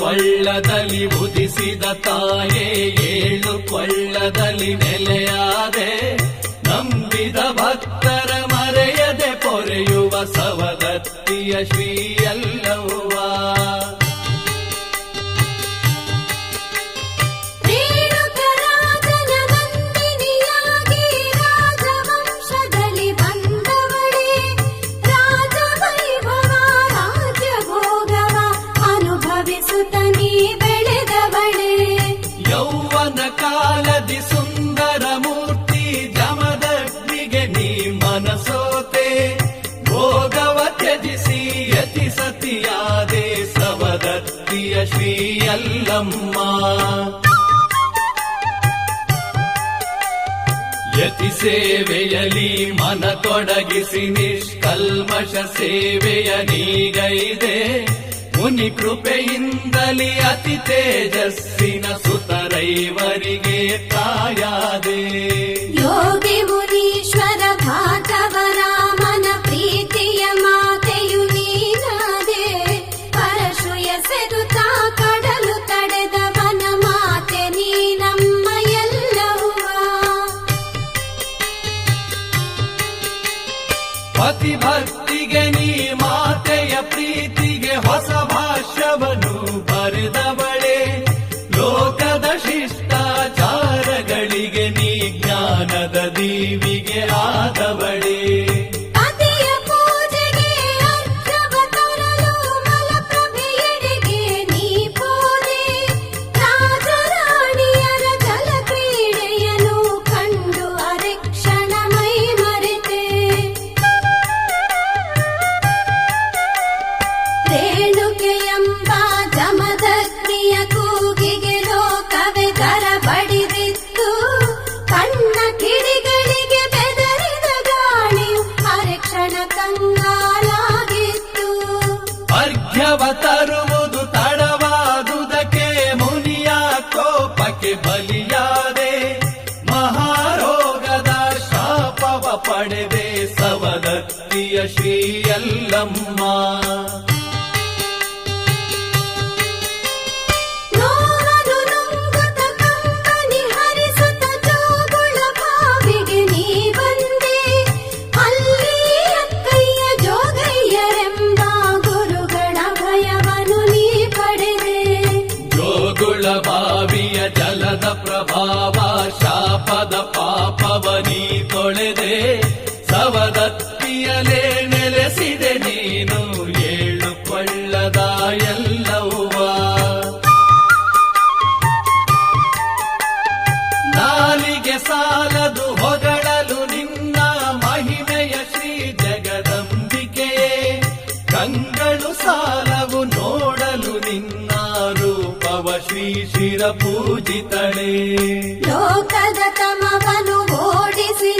ಕೊಳ್ಳದಲ್ಲಿ ಉದಿಸಿದ ತಾಯೇ ಏಳು ಕೊಳ್ಳದಲ್ಲಿ ನೆಲೆಯಾದೆ ನಂಬಿದ ಭಕ್ತರ ಮರೆಯದೆ ಪೊರೆಯುವ ಸವದತ್ತಿಯ ಶ್ರೀಯಲ್ಲವ್ವ ಯೌವನ ಕಾಲದಿ ಸುಂದರ ಮೂರ್ತಿ ಜಮದಗ್ನಿಗೆ ನೀ ಮನಸೋತೆ ಭೋಗವ ತ್ಯಜಿಸಿ ಯತಿ ಸತಿಯಾದೆ ಸವದತ್ತಿಯ ಶ್ರೀಯಲ್ಲಮ್ಮ ಯತಿ ಸೇವೆಯಲಿ ಮನ ತೊಡಗಿಸಿ ನಿಷ್ಕಲ್ಮಶ ಸೇವೆಯ ನೀಗೈದೆ ಮುನಿ ಕೃಪೆಯಿಂದಲಿ ಅತಿ ತೇಜಸ್ಸಿನ ಸುತರೈವರಿಗೆ ತಾಯಾದೆ ಯೋಗಿ ಮುನೀಶ್ವರ ಭಾಗವರಾಮನ ಪ್ರೀತಿಯ ಮಾತೆಯು ನೀನಾದೆ ಪರಶುಯ ಸೆದುತಾ ಕಡಲು ತಡೆದವನ ಮಾತೆ ನೀನಮ್ಮ ಎಲ್ಲವ್ವ ಪತಿ ಭಕ್ತಿಗೆ ನೀ ಮಾತೆಯ ಪ್ರೀತಿಗೆ ಹೊಸ ಭಾಷ್ಯವನ್ನು ಬರೆದವಳೆ ಲೋಕದ ಶಿಷ್ಟಾಚಾರಗಳಿಗೆ ನೀ ಜ್ಞಾನದ ದೀವಿಗೆ ಆದವಳೆ ಪತಿಯ ಪೂಜೆಗೆ ಅರ್ಘ್ಯವ ತರಲು ಮಲಪ್ರಭೆಯೆಡೆಗೆ ನೀ ಪೋದೆ ರಾಜರಾಣಿಯರ ಜಲಕ್ರೀಡೆಯನ್ನು ಕಂಡು ಅರೆಕ್ಷಣ ಮೈ ಮರೆತೆ ರೇಣುಕೆಯೆಂಬ ಜಮದಗ್ನಿಯ ಕೂಗಿಗೆ ಲೋಕವೇ ಗರ ಬಡಿದಿತ್ತು ಕಣ್ಣ ಕಿಡಿಗಳಿಗೆ ಬೆದರಿದ ಗಾಳಿಯು ಅರೆಕ್ಷಣ ಕಂಗಾಲಾಗಿತ್ತು ಅರ್ಘ್ಯವ ತರುವುದು ತಡವಾದುದಕ್ಕೆ ಮುನಿಯ ಕೋಪಕ್ಕೆ ಬಲಿಯಾದೆ ಮಹಾರೋಗದ ಶಾಪವ ಪಡೆದೆ ಸವದತ್ತಿಯ ಶ್ರೀಯಲ್ಲಮ್ಮ ನೋವನ್ನು ನುಂಗುತ್ತ ಕಂಬನಿ ಹರಿಸುತ್ತ ಜೋಗುಳ ಬಾವಿಗೆ ನೀ ಬಂದೆ ಅಲ್ಲಿ ಅಕ್ಕಯ್ಯ ಜೋಗಯ್ಯರೆಂಬ ಗುರುಗಳ ಭಯವನ್ನು ನೀ ಪಡೆದೆ ಜೋಗುಳ ಬಾವಿಯ ಜಲದ ಪ್ರಭಾವ ಶಾಪದ ಪಾಪವನಿ ತೊಳೆದೆ ಸವದತ್ತಿಯಲೇ ನೆಲೆಸಿದೆ ನೀನು ಏಳು ಕೊಳ್ಳದ ಎಲ್ಲವ್ವ ನಾಲಿಗೆ ಸಾಲದು ಹೊಗಳಲು ನಿನ್ನ ಮಹಿಮೆಯ ಶ್ರೀ ಜಗದಂಬಿಕೆಯೇ ಕಂಗಳು ಸಾಲವು ನೋಡಲು ನಿನ್ನ ರೂಪವ ಶ್ರೀ ಶಿರ ಪೂಜಿತಳೆ ಲೋಕದ ತಮವನ್ನು ಓಡಿಸಿ